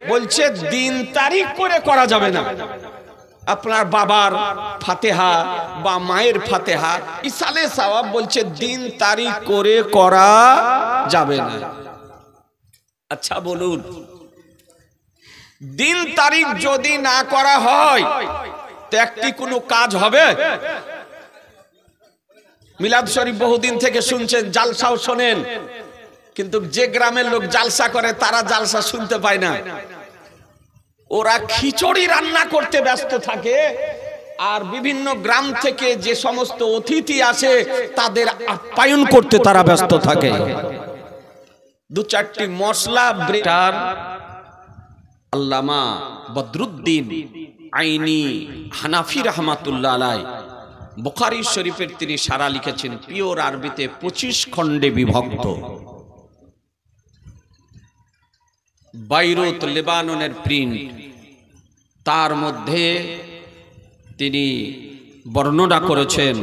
বলছে দিন তারিখ করে করা যাবে না। আপনার বাবার ফাতেহা বা মায়ের ফাতেহা ইসালে সওয়াব বলছে দিন তারিখ করে করা যাবে না। আচ্ছা বলুন, দিন তারিখ যদি না করা হয় তো একটি কোনো কাজ হবে? মিলাদ শরীফ বহুদিন থেকে শুনছেন, জালসাও শোনেন, কিন্তু যে গ্রামের লোক জালসা করে তারা জালসা শুনতে পায় না। ওরা খিচুড়ি রান্না করতে ব্যস্ত থাকে, আর বিভিন্ন গ্রাম থেকে যে সমস্ত অতিথি আসে তাদের আপ্যায়ন করতে তারা ব্যস্ত থাকে। দু চারটি মশলা ব্রেটার আল্লামা বদরুদ্দিন আইনি হানাফি রহমাতুল্লাহ আলাইহি বুখারী শরীফের তিনি সারা লিখেছেন, পিওর আরবিতে 25 খণ্ডে বিভক্ত। বাইরুত লেবাননের প্রিন্ট, তার মধ্যে তিনি বর্ণনা করেছেন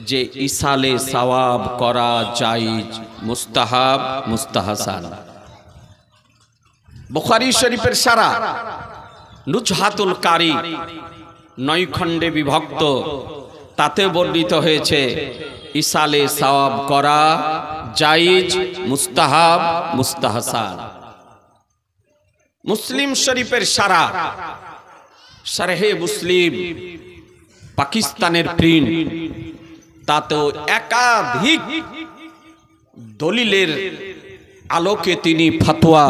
যে ইসালে সওয়াব করা জায়েজ, মুস্তাহাব, মুস্তাহসান। বুখারী শরীফের সারা নুজহাতুল কারি 9 খণ্ডে বিভক্ত, তাতে বর্ণিত হয়েছে ইসালে সওয়াব করা জায়েজ, মুস্তাহাব, মুস্তাহসান। মুসলিম শরীফের সারা শারহে মুসলিম পাকিস্তানের প্রিন্ট, তাতেও একাধিক দলিলের আলোকে তিনি ফতোয়া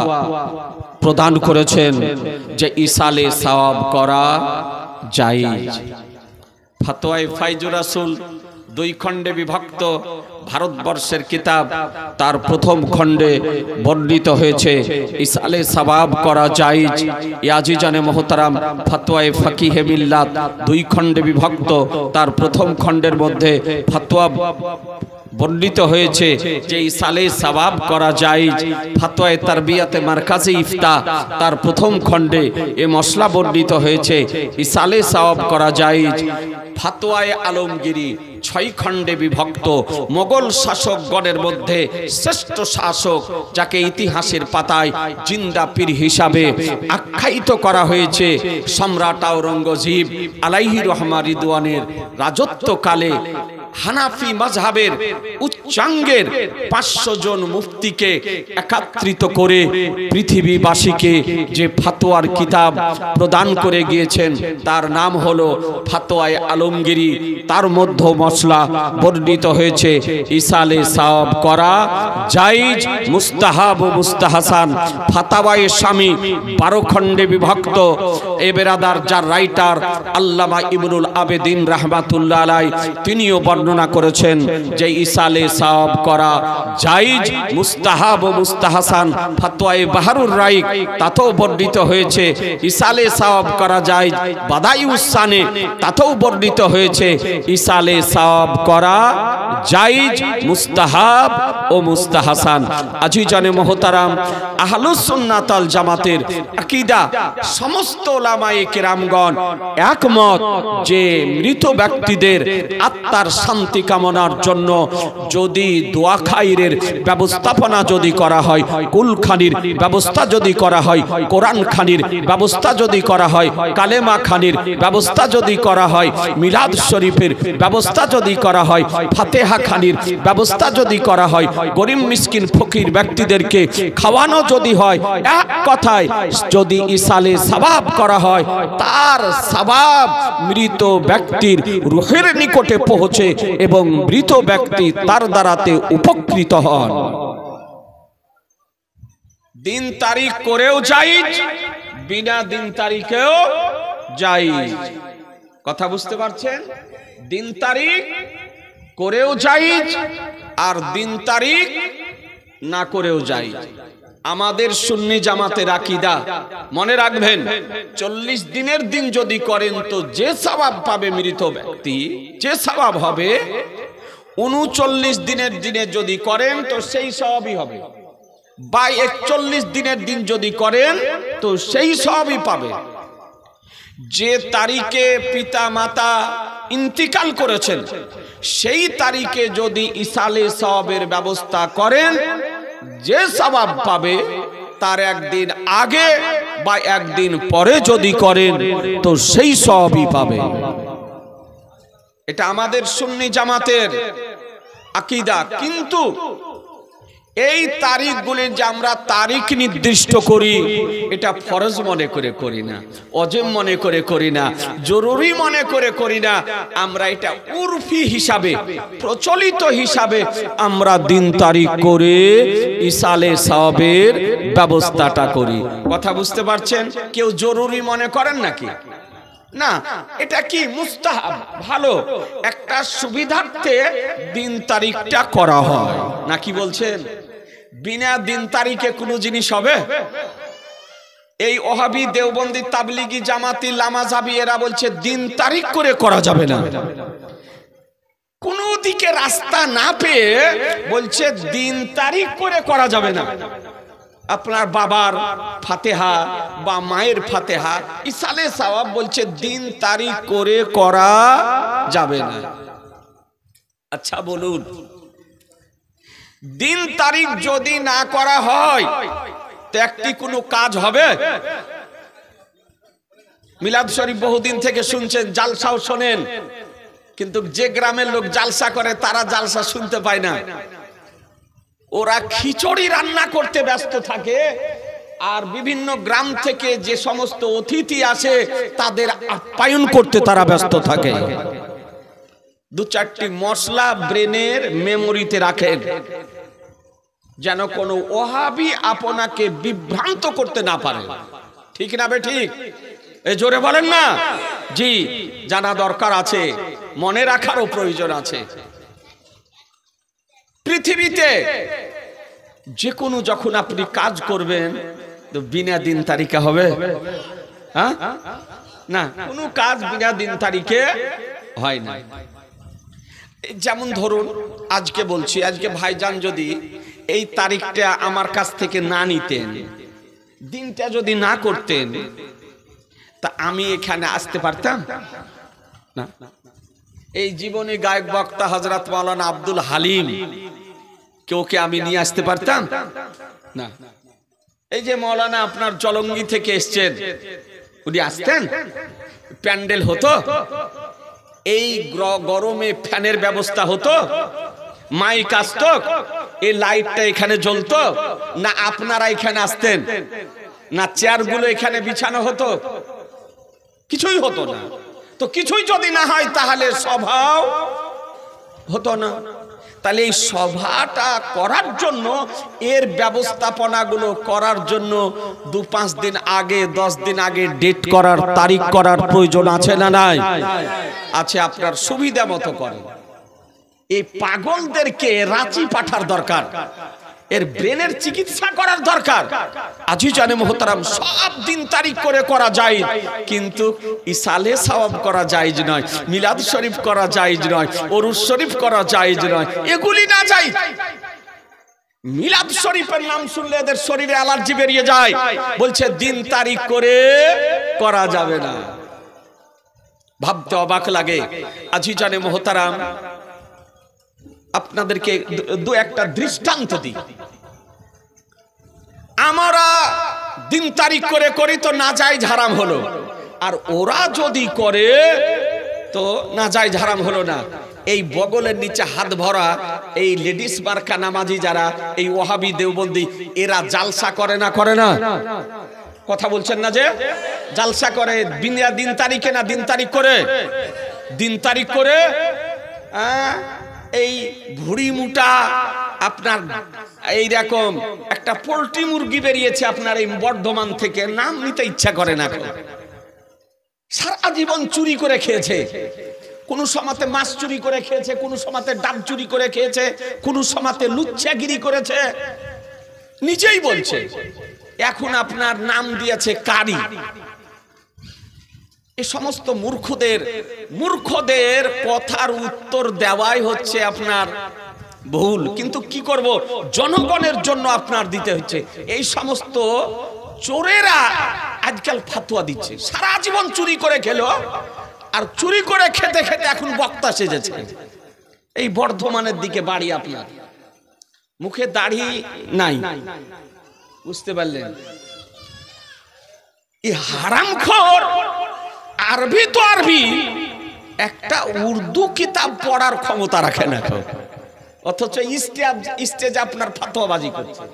প্রদান করেছেন যে ইসালে সওয়াব করা জায়েজ। ফতোয়ায়ে ফায়জুর রাসূল 2 খণ্ডে বিভক্ত, ভারতবর্ষের কিতাব, তার প্রথম খণ্ডে বর্ণিত হয়েছে ইসালে সওয়াব করা জায়েজ। ইয়াজিজানে মুহতারাম ফতোয়ায়ে ফাকিহে মিল্লাত 2 খণ্ডে বিভক্ত, তার প্রথম খণ্ডের মধ্যে ফতোয়া বর্ণিত হয়েছে যে ইসালে সওয়াব করা জায়েজ। ফতোয়ায়ে তারবিয়াতে মারকাজে ইফতা তার প্রথম খণ্ডে এ মশলা বর্ণিত হয়েছে ইসালে সওয়াব করা জায়েজ। ফতোয়ায়ে আলমগীরি 6 খণ্ডে বিভক্ত, মোগল শাসকগণের মধ্যে শ্রেষ্ঠ শাসক, যাকে ইতিহাসের পাতায় জিন্দা পীর হিসাবে আখ্যায়িত করা হয়েছে, সম্রাট আওরঙ্গজেব আলাইহি রহমা রিদওয়ানের রাজত্বকালে হানাফি মাযহাবের উচ্চাঙ্গের 500 জন মুফতিকে একত্রিত করে পৃথিবীবাসীকে যে ফতোয়ার কিতাব প্রদান করে গিয়েছেন তার নাম হলো ফতোয়ায়ে আলমগীরি। তার মধ্যে মশলা বর্ণিত হয়েছে ইসালে সওয়াব করা জায়েজ, মুস্তাহাব ও মুস্তাহসান। ফাতাওয়ায়ে শামী 12 খণ্ডে বিভক্ত। এ বেরাদার যার রাইটার আল্লামা ইবনুল আবেদিন রাহমাতুল্লাহ আলাইহি, তিনিও বর্ণনা করেছেন যে ইসালে সওয়াব করা জায়েজ, মুস্তাহাব ও মুস্তাহসান। ফতোয়ায়ে বাহরুর রাইক তাতেও বর্ণিত হয়েছে ইসালে সওয়াব করা জায়েজ। বাদাইউস সানে তাতেও বর্ণিত হয়েছে ইসালে সওয়াব করা জায়েজ, মুস্তাহাব ও মুস্তাহসান। আজিজানে মুহতারাম, আহলুস সুন্নাত ওয়াল জামাতের আকীদা সমস্ত উলামায়ে কেরামগণ একমত যে মৃত ব্যক্তিদের আত্মার শান্তি কামনার জন্য যদি দোয়া খায়রের ব্যবস্থাপনা যদি করা হয়, কুলখানির ব্যবস্থা যদি করা হয়, কোরআন খানির ব্যবস্থা যদি করা হয়, কালেমা খানির ব্যবস্থা যদি করা হয়, মিলাদ শরীফের ব্যবস্থা যদি করা হয়, ফাতেহা খানির ব্যবস্থা যদি করা হয়, গরিব মিসকিন ফকির ব্যক্তিদেরকে খাওয়ানো যদি হয়, এক কথায় যদি ইসালে সওয়াব করা হয়, তার সওয়াব মৃত ব্যক্তির রূহের নিকটে পৌঁছে এবং মৃত ব্যক্তি তার দ্বারাতে উপকৃত হন। দিন তারিখ করেও জায়েজ, বিনা দিন তারিখেও জায়েজ। কথা বুঝতে পারছেন? দিন তারিখ করেও জায়েজ আর দিন তারিখ না করেও জায়েজ। আমাদের সুন্নি জামাতের আকীদা মনে রাখবেন, 40 দিনের দিন যদি করেন তো যে সওয়াব পাবে মৃত ব্যক্তি, যে সওয়াব হবে, 39 দিনের দিনে যদি করেন তো সেই সওয়াবই হবে, বা 41 দিনের দিন যদি করেন তো সেই সওয়াবই পাবে। যে তারিখে পিতা মাতা ইন্তিকাল করেছেন সেই তারিখে যদি ইসালে সওয়াবের ব্যবস্থা করেন, যে সওয়াব পাবে তার একদিন আগে বা একদিন পরে যদি করেন তো সেই সওয়াবই পাবে। এটা আমাদের সুন্নি জামাতের আকীদা। কিন্তু এই তারিখগুলি যে আমরা তারিখ নির্দিষ্ট করি, এটা ফরজ মনে করে করি না, ওয়াজিব মনে করে করি না, জরুরি মনে করে করি না। আমরা এটা উরফি হিসাবে, প্রচলিত হিসাবে আমরা দিন তারিখ করে ইসালে সওয়াবের ব্যবস্থাটা করি। কথা বুঝতে পারছেন? কেউ জরুরি মনে করেন নাকি? না, এটা কি মুস্তাহাব, ভালো একটা সুবিধার্থে দিন তারিখটা করা হয় না। কি বলছেন? বিনা দিন তারিখে কোনো জিনিস হবে? এই ওহাবি, দেওবন্দি, তাবলিগি, জামাতি, লামাজাবি এরা বলছে দিন তারিখ করে করা যাবে না। কোন দিকে রাস্তা না পেয়ে বলছে দিন তারিখ করে করা যাবে না। আপনার বাবার ফাতেহা বা মায়ের ফাতেহা ইসালে সওয়াব বলছে দিন তারিখ করে করা যাবে না। আচ্ছা বলুন, দিন তারিখ যদি না করা হয় তো একটি কোনো কাজ হবে? মিলাদ শরীফ বহুদিন থেকে শুনছেন, জালসাও শোনেন, কিন্তু যে গ্রামের লোক জালসা করে তারা জালসা শুনতে পায় না। ওরা খিচুড়ি রান্না করতে ব্যস্ত থাকে, আর বিভিন্ন গ্রাম থেকে যে সমস্ত অতিথি আসে তাদের আপ্যায়ন করতে তারা ব্যস্ত থাকে। দু চারটি মশলা ব্রেনের মেমোরিতে রাখেন, যেন কোনো ওহাবি আপনাকে বিভ্রান্ত করতে না পারে। ঠিক না বে ঠিক? এ জোরে বলেন না। জি, জানা দরকার আছে, মনে রাখারও প্রয়োজন আছে। পৃথিবীতে যে কোনো যখন আপনি কাজ করবেন তো বিনা দিন তারিখে হবে? হ্যাঁ, না, কোনো কাজ বিনা দিন তারিখে হয় না। যেমন ধরুন, আজকে বলছি, আজকে ভাইজান যদি এই তারিখটা আমার কাছ থেকে না নিতেন, দিনটা যদি না করতেন, তা আমি এখানে আসতে পারতাম না। এই জীবনে গায়ক বক্তা হযরত মাওলানা আব্দুল হালিম কেউকে আমি নিয়ে আসতে পারতাম না। এই যে মাওলানা আপনার জলঙ্গি থেকে এসছেন, উনি আসতেন, প্যান্ডেল হতো, এই গরমে ফ্যানের ব্যবস্থা হতো, মাইক আসতো, এই লাইটটা এখানে জ্বলতো না, আপনারা এখানে আসতেন না, চেয়ারগুলো এখানে বিছানো হতো? কিছুই হতো না। তো কিছুই যদি না হয় তাহলে সভাও হতো না। তাহলে এই সভাটা করার জন্য, এর ব্যবস্থাপনাগুলো করার জন্য 2-5 দিন আগে, 10 দিন আগে ডেট করার, তারিখ করার প্রয়োজন আছে না নাই? আছে। আপনার সুবিধা মতো করেন। এই পাগলদেরকে রাঁচি পাঠার দরকার, এর ব্রেনের চিকিৎসা করার দরকার। আজিজানে মুহতারাম, সব দিন তারিখ করে করা যায়, কিন্তু ইসালে সওয়াব করা জায়েজ নয়, মিলাদ শরীফ করা জায়েজ নয়, ওরুস শরীফ করা জায়েজ নয়, এগুলি না জায়েজ। মিলাদ শরীফের নাম শুনলে এদের শরীরে অ্যালার্জি বেরিয়ে যায়, বলছে দিন তারিখ করে করা যাবে না। ভাবতে অবাক লাগে। আজিজানে মুহতারাম, আপনাদেরকে দু একটা দৃষ্টান্ত দিই। আমরা দিন তারিখ করে করি তো নাজায়েজ হারাম হলো, আর ওরা যদি করে তো নাজায়েজ হারাম হলো না। এই বগলের নিচে হাত ভরা এই লেডিস মার্কা নামাজি যারা, এই ওহাবি দেওবন্দি, এরা জালসা করে না? করে না? কথা বলছেন না যে জালসা করে বিনা দিন তারিখে? না, দিন তারিখ করে। দিন তারিখ করে এই ভুড়ি মুটা আপনার এইরকম একটা পোল্ট্রি মুরগি বেরিয়েছে আপনার এই বর্ধমান থেকে, নাম নিতে ইচ্ছা করে না। সারা জীবন চুরি করে খেয়েছে, কোন সময়তে মাছ চুরি করে খেয়েছে, কোন সময়তে ডাব চুরি করে খেয়েছে, কোন সময়তে লুচ্চাগিরি করেছে, নিজেই বলছে। এখন আপনার নাম দিয়েছে কারি। এই সমস্ত মূর্খদের কথার উত্তর দেওয়াই হচ্ছে আপনার ভুল। কিন্তু কি করব, জনগণের জন্য আপনার দিতে হচ্ছে। এই সমস্ত চোরেরা আজকাল ফাতোয়া দিচ্ছে, সারা জীবন চুরি করে খেলো, আর চুরি করে খেতে খেতে এখন বক্তা সেজেছে। এই বর্ধমানের দিকে বাড়ি আপনার, মুখে দাড়ি নাই, বুঝতে পারলেন? এই হারামখোর আরবি তো আরবি, একটা উর্দু কিতাব পড়ার ক্ষমতা রাখে না, অথচ স্টেজে আপনার ফতোয়াবাজি করছে।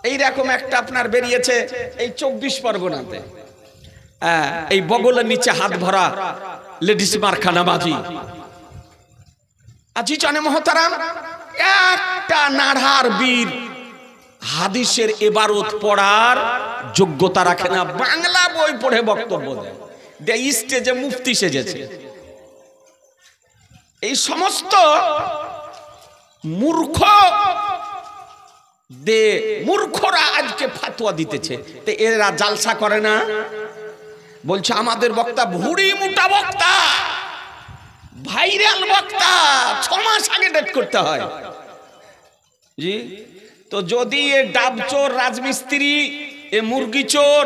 এইরকম একটা আপনার বেরিয়েছে এই 24 পরগনাতে, এই বগলের নিচে হাত ভরা লেডিস মারখানাবাজি। আজি জানে মহতারাম, একটা নাড়ার বীর হাদিসের ইবারত পড়ার যোগ্যতা রাখে না, বাংলা বই পড়ে বক্তব্য দেয়, স্টেজে মুফতি সেজেছে। এই সমস্ত মূর্খরা আজকে ফাতোয়া দিতেছে, তো এরা জালসা করে না, বলছে আমাদের বক্তা ভুড়ি মোটা বক্তা, ভাইরাল বক্তা, 6 মাস আগে ডেট করতে হয়। জি, তো যদি এ ডাব চোর, রাজমিস্ত্রি, এ মুরগি চোর,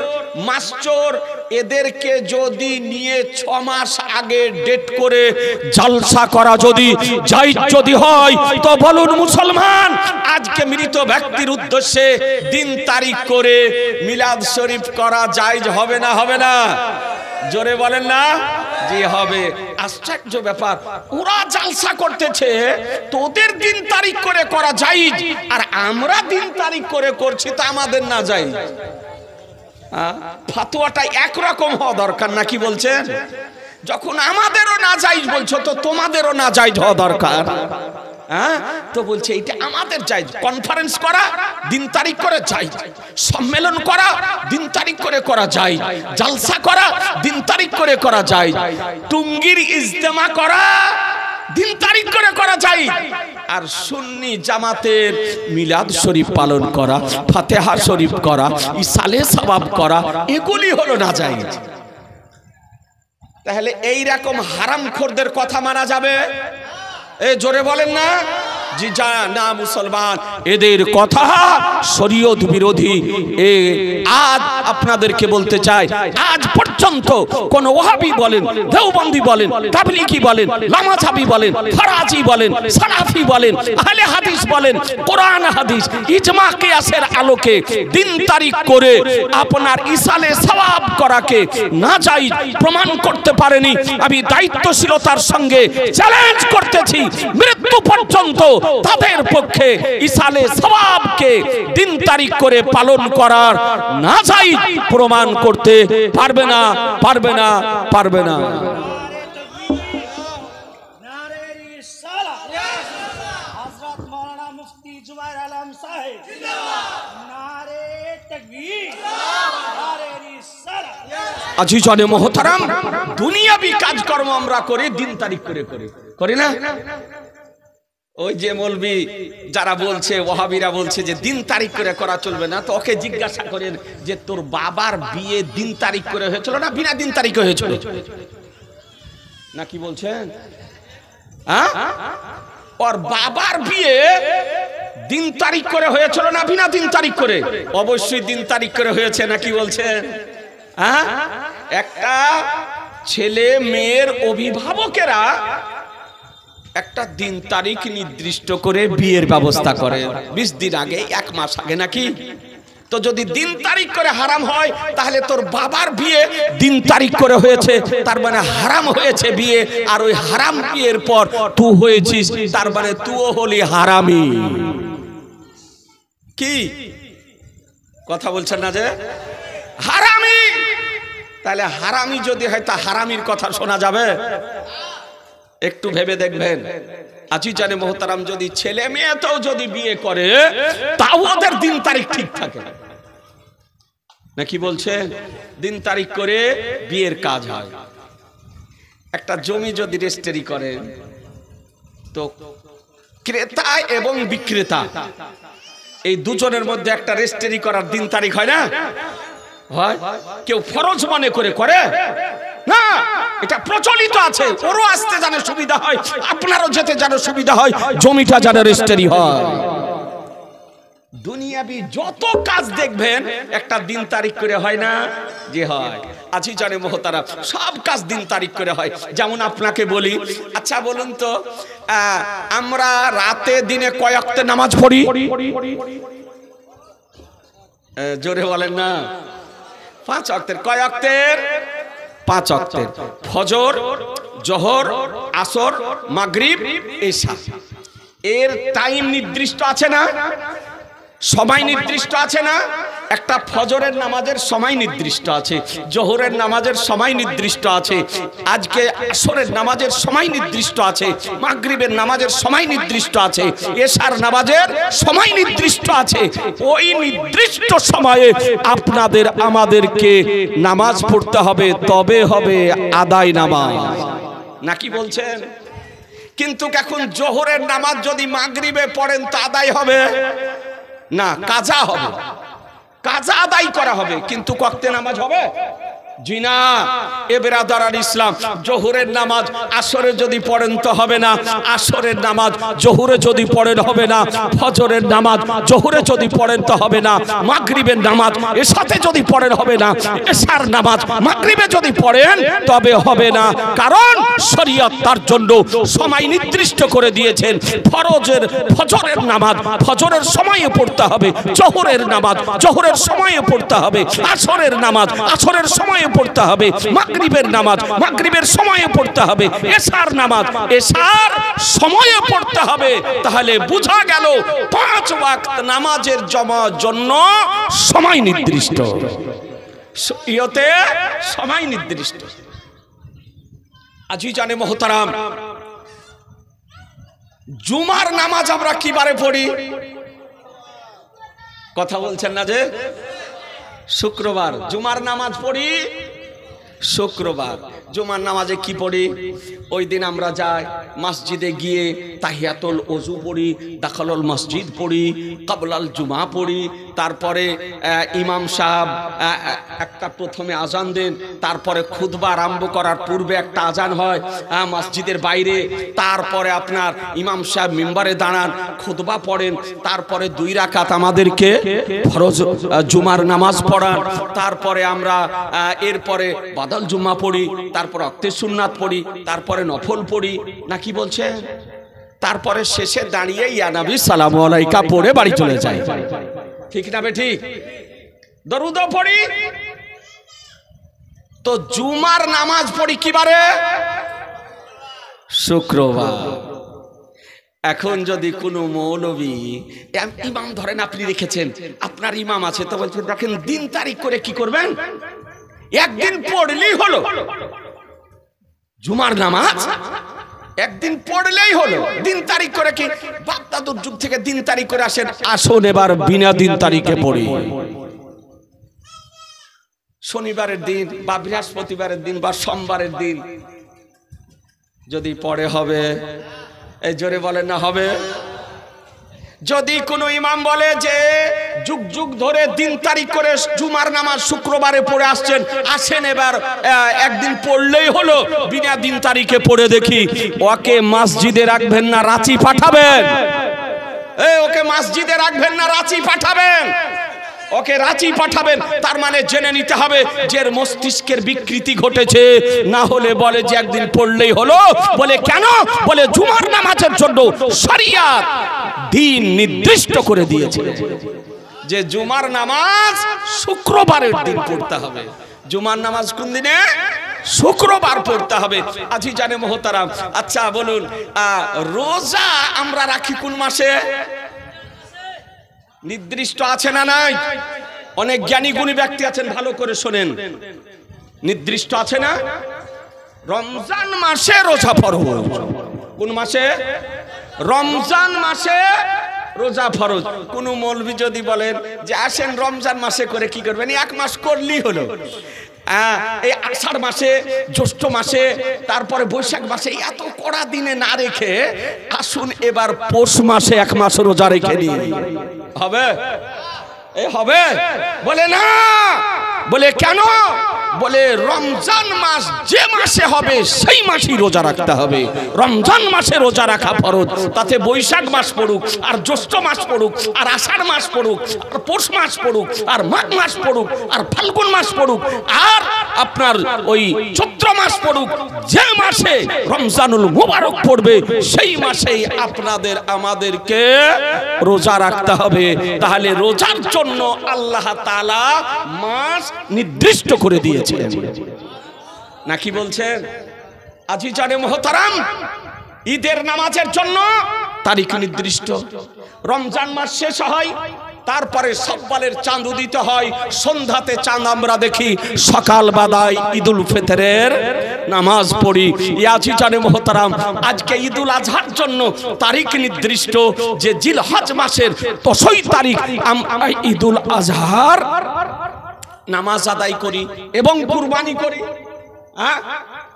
মাছ চোর, এদেরকে যদি নিয়ে 6 মাস আগে ডেট করে জালসা করা যদি জায়েজ যদি হয়, তো বলুন মুসলমান, আজকে মৃত ব্যক্তির উদ্দেশ্যে দিন তারিখ করে মিলাদ শরীফ করা জায়েজ হবে না? হবে না? জোরে বলেন না? জি হবে। আশ্চর্য ব্যাপার, ওরা জালসা করতেছে, তোদের দিন তারিখ করে করা জায়েজ, আর আমরা দিন তারিখ করে করছি, তা আমাদের না জায়েজ। ফাতোয়াটা একরকম হওয়া দরকার নাকি বলছেন? যখন আমাদেরও না জায়েজ বলছো, তো তোমাদেরও না জায়েজ হওয়া দরকার। তো বলছে এটা আমাদের জায়েজ, কনফারেন্স করা দিন তারিখ করে জায়েজ, সম্মেলন করা দিন তারিখ করে করা জায়েজ, জালসা করা দিন তারিখ করে করা জায়েজ, টুঙ্গির ইজতেমা করা দিন তারিখ করে করা জায়েজ, আর সুন্নি জামাতের মিলাদ শরীফ পালন করা, ফাতিহা শরীফ করা, ইসালে সওয়াব করা, এগুলি হলো না জায়েজ। তাহলে এই রকম হারামখোরদের কথা মানা যাবে? এ জোরে বলেন না? জি না মুসলমান, এদের কথা শরীয়ত বিরোধী। আজ আপনাদেরকে বলতে চাই, আজ পর্যন্ত কোন ওয়াহাবি বলেন, দেওবন্দি বলেন, তাবলিগি বলেন, লামাজাবি বলেন, ফারাজি বলেন, সালাফি বলেন, আহলে হাদিস বলেন, কোরআন হাদিস ইজমা কিয়াসের আলোকে দিন তারিখ করে আপনার ইসালে সওয়াব করাকে নাজায়েজ প্রমাণ করতে পারেনি। আমি দায়িত্বশীলতার সঙ্গে চ্যালেঞ্জ করতেছি, মৃত্যু পর্যন্ত তাদের পক্ষে ইসালে সওয়াবকে দিন তারিখ করে পালন করার নাজায়েজ প্রমাণ করতে পারবে না, পারবে না, পারবে না। আজিজানে মোহতারাম, দুনিয়াবি কাজকর্ম আমরা করি দিন তারিখ করে করি না? ওই যে মৌলবি যারা বলছে, ওয়াহাবিরা বলছে যে দিন তারিখ করে করা চলবে না, তো ওকে জিজ্ঞাসা করেন যে তোর বাবার বিয়ে দিন তারিখ করে হয়েছিল না বিনা দিন তারিখে হয়েছিল? না কি বলছেন? ওর বাবার বিয়ে দিন তারিখ করে হয়েছিল না বিনা দিন তারিখ করে? অবশ্যই দিন তারিখ করে হয়েছে। না কি বলছেন? একটা ছেলে মেয়ের অভিভাবকেরা একটা দিন তারিখ নির্দিষ্ট করে বিয়ের ব্যবস্থা করে 20 দিন আগে, 1 মাস আগে, নাকি? তো যদি দিন তারিখ করে হারাম হয়, তাহলে তোর বাবার বিয়ে দিন তারিখ করে হয়েছে, তার মানে হারাম হয়েছে বিয়ে, আর ওই হারাম বিয়ের পর তুই হয়েছিস, তার মানে তুইও হলি হারামি। কি কথা বলছেন না যে হারামি? তাহলে হারামি যদি হয়, তা হারামির কথা শোনা যাবে? একটু ভেবে দেখবেন। আজিজানে মোহতারাম, যদি ছেলে মেয়েতেও যদি বিয়ে করে, তাও ওদের দিন তারিখ ঠিক থাকে নাকি বলছেন? দিন তারিখ করে বিয়ের কাজ হয়। একটা জমি যদি রেজিস্ট্রি করেন, তো ক্রেতা এবং বিক্রেতা এই দুজনের মধ্যে একটা রেজিস্ট্রি করার দিন তারিখ হয় না? হয়। কেউ ফরজ মনে করে না, এটা প্রচলিত আছে। ওরও আসতে জানে সুবিধা হয়, আপনারও যেতে জানে সুবিধা হয়, জমিটা জানে রেজিস্ট্রি হয়। দুনিয়াবি যত কাজ দেখবেন একটা দিন তারিখ করে হয় না? যে হয়। আজি জানে মোহতারাম, সব কাজ দিন তারিখ করে হয়। যেমন আপনাকে বলি, আচ্ছা বলুন তো, আমরা রাতে দিনে কয় ওয়াক্ত নামাজ পড়ি? জোরে বলেন না। 5 ওয়াক্তের। কয় ওয়াক্তের? 5 ওয়াক্তের। ফজর, জোহর, আসর, মাগরিব, ইশা। এর টাইম নির্দিষ্ট আছে না? সময় নির্দিষ্ট আছে না? একটা ফজরের নামাজের সময় নির্দিষ্ট আছে, জোহরের নামাজের সময় নির্দিষ্ট আছে, আজকে আসরের নামাজের সময় নির্দিষ্ট আছে, মাগরিবের নামাজের সময় নির্দিষ্ট আছে, এশার নামাজের সময় নির্দিষ্ট আছে। ওই নির্দিষ্ট সময়ে আপনাদের আমাদেরকে নামাজ পড়তে হবে, তবে হবে আদায় নামাজ। নাকি বলছেন? কিন্তু এখন জোহরের নামাজ যদি মাগরিবে পড়েন তো আদায় হবে না, কাজা হবে, কাজা আদায় করা হবে, কিন্তু ওয়াক্তে নামাজ হবে জি না। এ বেরাদার ইসলাম, জোহরের নামাজ আসরে যদি পড়েন তো হবে না, আসরের নামাজ জোহরে যদি পড়েন হবে না, ফজরের নামাজ জোহরে যদি পড়েন তো হবে না, মাগরিবের নামাজ এর সাথে যদি পড়েন হবে না, এশার নামাজ মাগরিবে যদি পড়েন তবে হবে না। কারণ শরীয়ত তার জন্য সময় নির্দিষ্ট করে দিয়েছেন। ফজরের নামাজ ফজরের সময়ে পড়তে হবে, জোহরের নামাজ জোহরের সময়ে পড়তে হবে, আসরের নামাজ আসরের সময়ে পড়তে হবে, মাগরিবের নামাজ মাগরিবের সময়ে পড়তে হবে, এশার নামাজ এশার সময়ে পড়তে হবে। তাহলে বোঝা গেল 5 ওয়াক্ত নামাজের জন্য সময় নির্দিষ্ট, ইয়তে সময় নির্দিষ্ট। আজিজানে মোহতারাম, জুমার নামাজ আমরা কি বারে পড়ি? কথা বলছেন না যে? শুক্রবার জুমার নামাজ পড়ি। শুক্রবার জুমার নামাজে কি পড়ি? ওই দিন আমরা যাই মসজিদে, গিয়ে তাহিয়াতুল ওযু পড়ি, দাখালুল মসজিদ পড়ি, কাবলাল জুমা পড়ি, তারপরে ইমাম সাহেব একটা প্রথমে আজান দেন, তারপরে খুতবা আরম্ভ করার পূর্বে একটা আজান হয় মসজিদের বাইরে, তারপরে আপনার ইমাম সাহেব মিম্বারে দাঁড়ান, খুতবা পড়েন, তারপরে 2 রাকাত আমাদেরকে ফরজ জুমার নামাজ পড়ান, তারপরে আমরা এরপরে বাদল জুমা পড়ি, তারপর ওয়াক্তে সুন্নাত পড়ি, তারপরে নফল পড়ি। নাকি বলছেন? তারপরে শেষে দাঁড়িয়ে ইয়া নবী সালামু আলাইকা পড়ে বাড়ি চলে যায়। ঠিক না ঠিক? দরুদ পড়ি। তো জুমার নামাজ পড়ি কি বারে? শুক্রবার। এখন যদি কোনো মৌলবী ইমাম ধরেন, আপনি রেখেছেন আপনার ইমাম আছে, তো বলছেন দেখেন দিন তারিখ করে কি করবেন, একদিন পড়লেই হলো জুমার নামাজ, একদিন পড়লেই হলো, দিন তারিখ করে কি? বাপ দাদুর যুগ থেকে দিন তারিখ করে আসেন, আসুন এবার বিনা দিন তারিখে পড়ি। শনিবারের দিন বা বৃহস্পতিবারের দিন বা সোমবারের দিন যদি পড়ে হবে, এই জোরে বলেন না হবে? যদি কোনো ইমাম বলে যে যুগ যুগ ধরে দিন তারিখ করে জুমার নামাজ শুক্রবারে পড়ে আসছেন, আসেন এবার একদিন পড়লেই হলো, বিনা দিন তারিখে পড়ে দেখি, ওকে মসজিদে রাখবেন না রাঁচি পাঠাবেন? ওকে মসজিদে রাখবেন না রাঁচি পাঠাবেন? ওকে রাঁচি পাঠাবেন। তার মানে জেনে নিতে হবে যে মস্তিষ্কের বিকৃতি ঘটেছে, না হলে বলে যে একদিন পড়লেই হলো। বলে কেন? বলে জুমার নামাজের জন্য শরিয়ত দিন নির্দিষ্ট করে দিয়েছে যে জুমার নামাজ শুক্রবারের দিন পড়তে হবে। জুমার নামাজ কোন দিনে? শুক্রবার পড়তে হবে। আজি জানে মোহতারাম, আচ্ছা বলুন, রোজা আমরা রাখি কোন মাসে? নির্দিষ্ট আছে না নাই? অনেক জ্ঞানী গুণী ব্যক্তি আছেন, ভালো করে শোনেন, নির্দিষ্ট আছে না? রমজান মাসে রোজা ফরজ। কোন মাসে? রমজান মাসে রোজা ফরজ। কোন মৌলবি যদি বলেন যে আসেন রমজান মাসে করে কি করবেন, 1 মাস করলেই হলো, এই আষাঢ় মাসে, জ্যৈষ্ঠ মাসে, তারপরে বৈশাখ মাসে এত কড়া দিনে না রেখে আসুন এবার পৌষ মাসে 1 মাস রোজা রেখে নিন, হবে? হবে? বলে না। বলে কেন? বলে রমজান মাস যে মাসে হবে সেই মাসেই রোজা রাখতে হবে। রমজান মাসে রোজা রাখা ফরজ। তাতে বৈশাখ মাস পড়ুক, আর জ্যৈষ্ঠ মাস পড়ুক, আর আষাঢ় মাস পড়ুক, আর পৌষ মাস পড়ুক, আর মাঘ মাস পড়ুক, আর ফাল্গুন মাস পড়ুক, আর আপনার ওই চৈত্র মাস পড়ুক, যে মাসে রমজানুল মুবারক পড়বে সেই মাসেই আপনাদের আমাদেরকে রোজা রাখতে হবে। তাহলে রোজার জন্য আল্লাহ তাআলা মাস নির্দিষ্ট করে দিয়েছেন, নাকি বলছেন? আজিজানে মোহতারাম, ঈদের নামাজের জন্য তারিখ নির্দিষ্ট। রমজান মাস শেষ হয়, তারপরে শাওয়ালের চাঁদ উদিত হয়, সন্ধ্যাতে চাঁদ আমরা দেখি, সকাল বাদায় ঈদুল ফিতরের নামাজ পড়ি। ইয়াজিজানে মোহতারাম, আজকে ঈদুল আজহার জন্য তারিখ নির্দিষ্ট যে জিলহজ মাসের 10 তারিখ আমরা ঈদুল আজহার নামাজ আদায় করি এবং কুরবানি করি।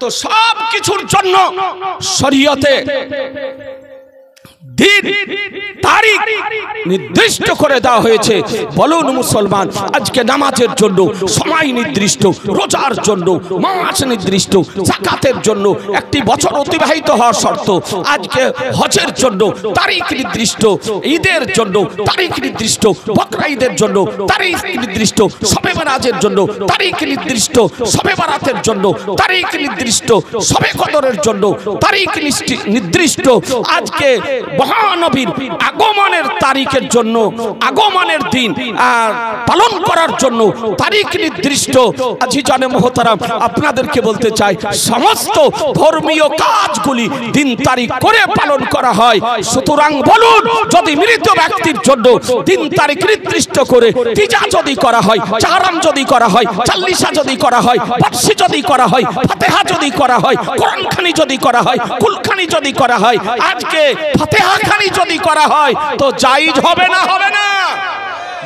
তো সব কিছুর জন্য শরীয়তে দিন তারিখ নির্দিষ্ট করে দেওয়া হয়েছে। বলুন মুসলমান, আজকে নামাজের জন্য সময় নির্দিষ্ট, রোজার জন্য মাস নির্দিষ্ট, যাকাতের জন্য একটি বছর অতিবাহিত হওয়ার শর্ত, আজকে হজের জন্য তারিখ নির্দিষ্ট, ঈদের জন্য তারিখ নির্দিষ্ট, বকরা ঈদের জন্য তারিখ নির্দিষ্ট, শবে বরাতের জন্য তারিখ নির্দিষ্ট, শবে বরাতের জন্য তারিখ নির্দিষ্ট, শবে কদরের জন্য তারিখ নির্দিষ্ট। আজকে মহানবীর আগমনের তারিখের জন্য, আগমনের দিন পালন করার জন্য তারিখ নির্দিষ্ট। আজিজানে মোহতারাম, আপনাদেরকে বলতে চাই, সমস্ত ধর্মীয় কাজগুলি দিন তারিখ করে পালন করা হয়। সুতরাং বলুন, যদি মৃত ব্যক্তির জন্য দিন তারিখ নির্দিষ্ট করে তিজা যদি করা হয়, চারাম যদি করা হয়, চাল্লিশা যদি করা হয়, বার্ষি যদি করা হয়, ফাতেহা যদি করা হয়, কোরআনখানি যদি করা হয়, কুলখানি যদি করা হয়, আজকে ফাতেহা খানি যদি করা হয় তো জায়েজ হবে না? হবে না?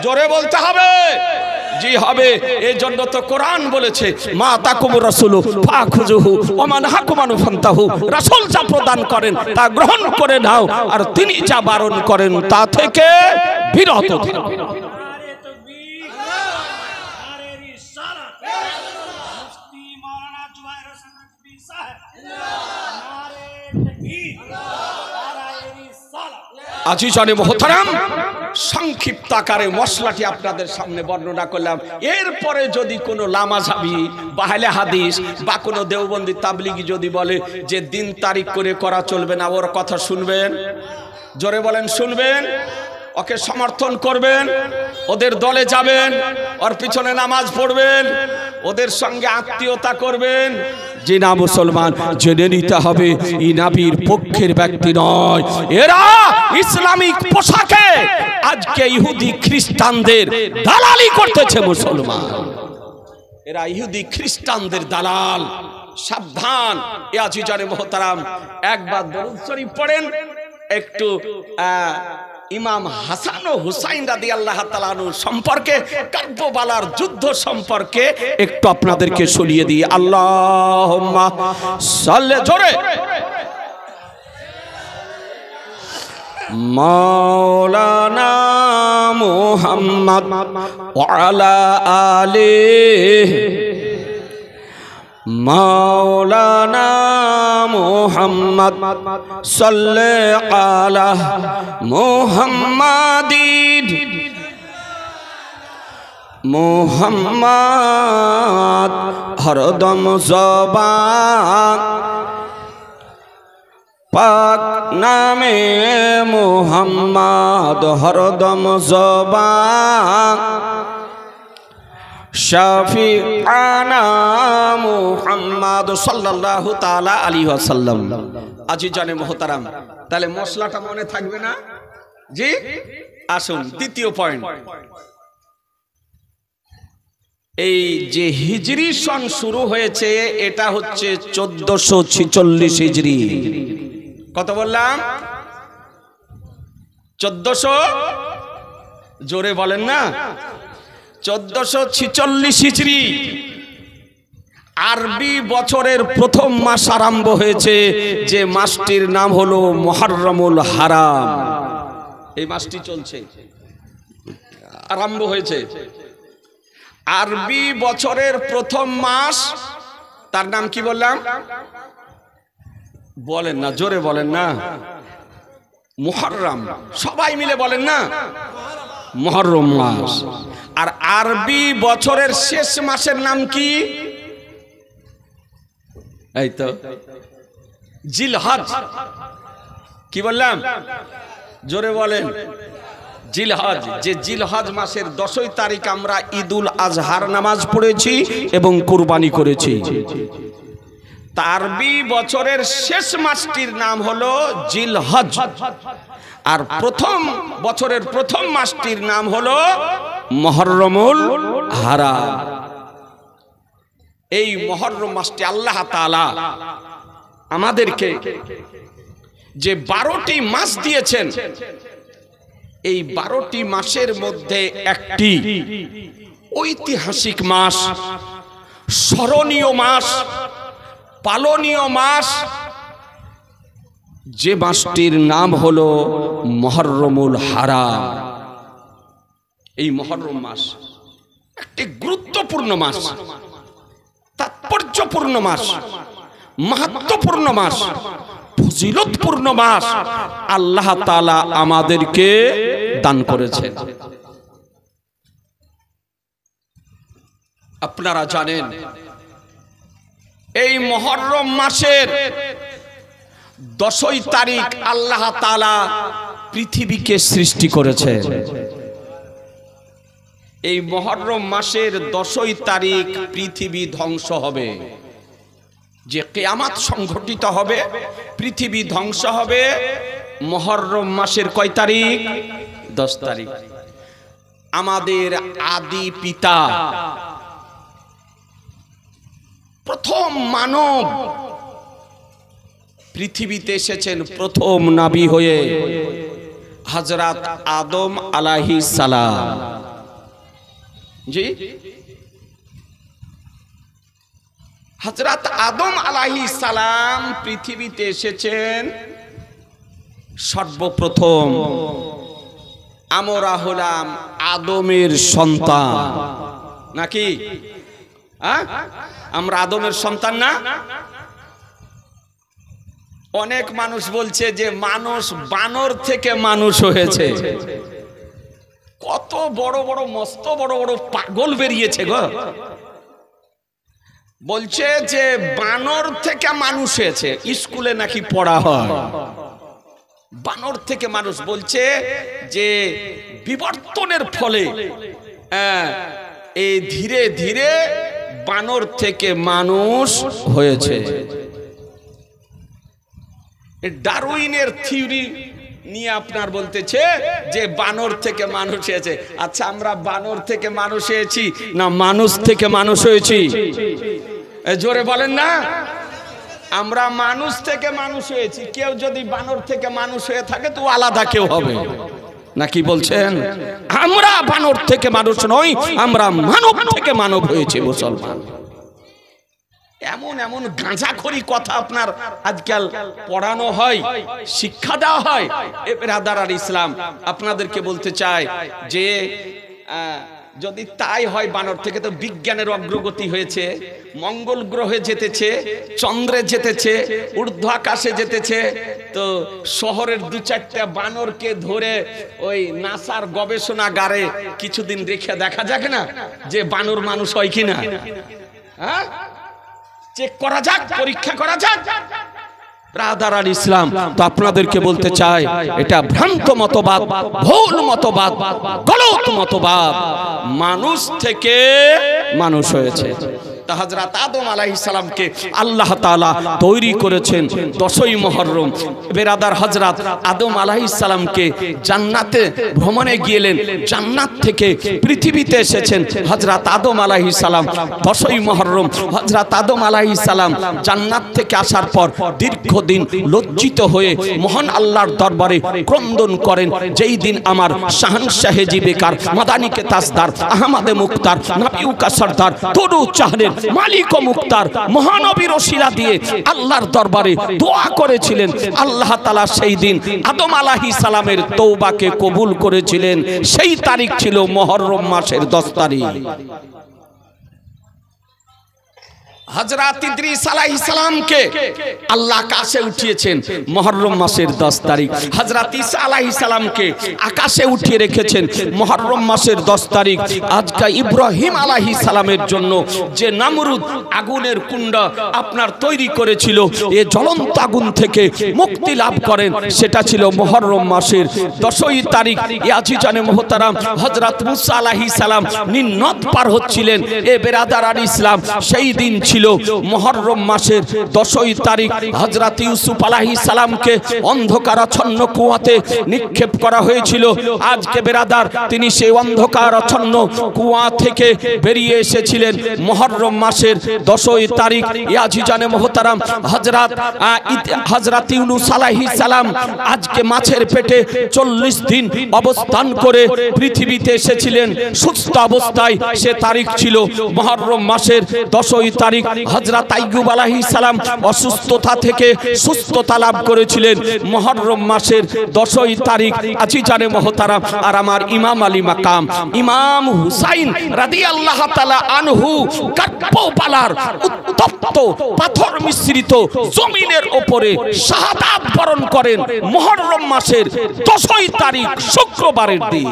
জোরে বলতে হবে। জি হবে। এই জন্য তো কোরআন বলেছে, মা তাকুমুর রাসূলু ফাখুযুহু ওয়া মান হাকুমানু ফান্তাহু, রাসূল যা প্রদান করেন তা গ্রহণ করে নাও, আর তিনি যা বারণ করেন তা থেকে বিরত থাকো। আজিজানে মোহতারাম, সংক্ষিপ্ত আকারে মশলাটি আপনাদের সামনে বর্ণনা করলাম। এরপরে যদি কোনো লামাযাবি বা আহলে হাদিস বা কোনো দেওবন্দি তাবলিগি যদি বলে যে দিন তারিখ করে করা চলবে না, ওর কথা শুনবেন? জোরে বলেন, শুনবেন? ওকে সমর্থন করবেন, ওদের দলে যাবেন, ওর পিছনে নামাজ পড়বেন, ওদের সঙ্গে আত্মীয়তা করবেন? যে না মুসলমান, জেনে নিতে হবে এই নবীর পক্ষের ব্যক্তি নয়, এরা ইসলামিক পোশাকে আজকে ইহুদি খ্রিস্টানদের দালালি করতেছে। মুসলমান, এরা ইহুদি খ্রিস্টানদের দালাল। সাবধান। এ আজিজানে মোহতারাম, একবার দরুদ শরীফ পড়েন, একটু ইমাম হাসান ও হুসাইন রাদিয়াল্লাহু তাআলা আনহু সম্পর্কে, কারবালার যুদ্ধ সম্পর্কে একটু আপনাদেরকে শুনিয়ে দিই। আল্লাহুম্মা সাল্লি, জোরে, মাওলানা মুহাম্মদ ওয়া আলা আলিহি মাওলানা মুহাম্মদ সাল্লি আলা মুহাম্মাদিন মুহাম্মদ হরদম জবান পাক নামে মুহাম্মদ হরদম জবান শাফিআনা মুহাম্মদ সাল্লাল্লাহু তাআলা আলাইহি ওয়াসাল্লাম। আজিজানে মুহতারাম, তাহলে মশলাটা মনে থাকবে না? জি, আসুন দ্বিতীয় পয়েন্ট। এই যে হিজরি সন শুরু হয়েছে, এটা হচ্ছে 1446 হিজরি। কত বললাম? 1400, জোরে বলেন না, 1446 হিজরি। আরবি বছরের প্রথম মাস আরম্ভ হয়েছে, যে মাসটির নাম হলো মুহররমুল হারাম। এই মাসটি চলছে, আরম্ভ হয়েছে। আরবি বছরের প্রথম মাস, তার নাম কি বললাম? বলেন না, জোরে বলেন না। মুহররম, সবাই মিলে বলেন না, মুহররম মাস। আর আরবি বছরের শেষ মাসের নাম কি? এই তো জিলহজ, কি বললাম জোরে বলেন? জিলহজ, যে জিলহজ মাসের 10 তারিখ আমরা ঈদুল আজহার নামাজ পড়েছি এবং কুরবানি করেছি। তারবি বছরের শেষ মাসটির নাম হলো জিলহজ, আর প্রথম বছরের প্রথম মাসটির নাম হলো মুহররমুল হারাম। এই মুহররম মাসটি আল্লাহ তাআলা আমাদেরকে যে 12টি মাস দিয়েছেন, এই 12টি মাসের মধ্যে একটি ঐতিহাসিক মাস, স্মরণীয় মাস, পালনীয় মাস, যে মাসটির নাম হলো মুহররমুল হারাম। এই মুহররম মাস একটি গুরুত্বপূর্ণ মাস, তাৎপর্যপূর্ণ মাস, মাহাত্ম্যপূর্ণ মাস, ফজিলতপূর্ণ মাস আল্লাহ তাআলা আমাদেরকে দান করেছেন। আপনারা জানেন এই মুহররম মাসের 10 তারিখ আল্লাহ তাআলা পৃথিবীকে সৃষ্টি করেছেন। এই মুহররম মাসের 10 তারিখ পৃথিবী ধ্বংস হবে, যে কিয়ামত সংঘটিত হবে, পৃথিবী ধ্বংস হবে মুহররম মাসের কয় তারিখ? 10 তারিখ। আমাদের আদি পিতা, প্রথম মানব পৃথিবীতে এসেছেন প্রথম নবী হয়ে, হযরত আদম আলাইহিস সালাম। জি, হযরত আদম আলাইহিস সালাম পৃথিবীতে এসেছেন সর্বপ্রথম। আমরা হলাম আদমের সন্তান, নাকি? আমরা আদমের সন্তান না? অনেক মানুষ বলছে যে মানুষ বানর থেকে মানুষ হয়েছে। কত বড় বড় মস্ত বড় বড় পাগল বেরিয়েছে গো। বলছে যে বানর থেকে মানুষ হয়েছে, স্কুলে নাকি পড়া হয়। বানর থেকে মানুষ, বলছে যে বিবর্তনের ফলে এই ধীরে ধীরে বানর থেকে মানুষ হয়েছে। ডারউইনের থিওরি নিয়ে আপনার বলতেছে যে বানর থেকে মানুষ হয়েছে। আচ্ছা, আমরা বানর থেকে মানুষ হয়েছি না মানুষ থেকে মানুষ হয়েছি? জোরে বলেন না। আমরা মানুষ থেকে মানুষ হয়েছি। কেউ যদি বানর থেকে মানুষ হয়ে থাকে তো আলাদা কেউ হবে, নাকি বলছেন? আমরা বানর থেকে মানুষ নই, আমরা মানব থেকে মানব হয়েছি মুসলমান। এমন এমন গাঁজাখড়ি কথা আপনার আজকাল পড়ানো হয়, শিক্ষা দেওয়া হয়। এ ব্রাদার আর ইসলাম, আপনাদেরকে বলতে চাই যে যদি তাই হয় বানর থেকে, তো বিজ্ঞানের অগ্রগতি হয়েছে, মঙ্গল গ্রহে যেতেছে, চন্দ্রে যেতেছে, ঊর্ধ্ব আকাশে যেতেছে। তো শহরের 2-4টা বানরকে ধরে ওই নাসার গবেষণাগারে কিছুদিন রেখে দেখা যাক না যে বানর মানুষ হয় কিনা। হ্যাঁ, চেক করা যাক, পরীক্ষা করা যাক। ব্রাদার আর ইসলাম, তো আপনাদেরকে বলতে চাই এটা ভ্রান্ত মতবাদ, ভুল মতবাদ, গলত মতবাদ। মানুষ থেকে মানুষ হয়েছে। হযরত আদম আলাইহিস সালামকে আল্লাহ তাআলা তৈরি করেছেন 10ই মুহররম। বেরাদার, হযরত আদম আলাইহিস সালামকে জান্নাতে ভ্রমণে গিয়েলেন, জান্নাত থেকে পৃথিবীতে এসেছেন হযরত আদম আলাইহিস সালাম 10ই মুহররম। হযরত আদম আলাইহিস সালাম জান্নাত থেকে আসার পর দীর্ঘদিন লজ্জিত হয়ে মহান আল্লাহর দরবারে ক্রন্দন করেন, যেই দিন আমার শাহনশাহে বেকার, মাদানিকে তাজদার, আহমদে মুক্তার, নাবিউকা সরদার, তরু চাহরের মালিক ও মুক্তার মহানবীর ওসিলা দিয়ে আল্লাহর দরবারে দোয়া করেছিলেন। আল্লাহ তাআলা সেই দিন আদম আলাইহিস সালামের তওবাকে কবুল করেছিলেন। সেই তারিখ ছিল মুহররম মাসের 10 তারিখ। হযরত ইদ্রিস আলাইহিস সালামকে আল্লাহ আকাশে উঠিয়েছেন মুহররম মাসের 10 তারিখ। হযরত ঈসা আলাইহিস সালামকে আকাশে উঠিয়ে রেখেছেন মুহররম মাসের 10 তারিখ। আজকে ইব্রাহিম আলাইহিস সালামের জন্য যে নমরুদ আগুনের কুণ্ড আপনার তৈরি করেছিল, এই জ্বলন্ত আগুন থেকে মুক্তি লাভ করেন, সেটা ছিল মুহররম মাসের 10 তারিখ। ইয়াজিজানে মুহতারাম, হযরত মুসা আলাইহিস সালাম নীল নদ পার হচ্ছিলেন, এ বেরাদারান ইসলাম, সেই দিন ছিল মুহররম মাসের 10 তারিখ। হযরত ইউসুফ আলাইহিস সালামকে অন্ধকারাচ্ছন্ন কুয়াতে নিক্ষেপ করা হয়েছিল। আজকে বেরাদার, তিনি সেই অন্ধকারাচ্ছন্ন কুয়া থেকে বেরিয়ে এসেছিলেন মুহররম মাসের 10 তারিখ। ইয়াজিজানে মুহতারাম, হযরত ইউনূস আলাইহিস সালাম আজকে মাছের পেটে 40 দিন অবস্থান করে পৃথিবীতে এসেছিলেন সুস্থ অবস্থায়, সে তারিখ ছিল মুহররম মাসের 10 তারিখ। হযরত আইয়ুব আলাইহিস সালাম অসুস্থতা থেকে সুস্থতা লাভ করেছিলেন মুহররম মাসের 10 তারিখ। আজিজানে মুহতারাম, আর আমার ইমাম আলী মাকাম ইমাম হুসাইন রাদিয়াল্লাহু তাআলা আনহু কার্বলার উত্তপ্ত পাথর মিশ্রিত জমিনের উপরে শাহাদাত বরণ করেন মুহররম মাসের 10 তারিখ শুক্রবারের দিন।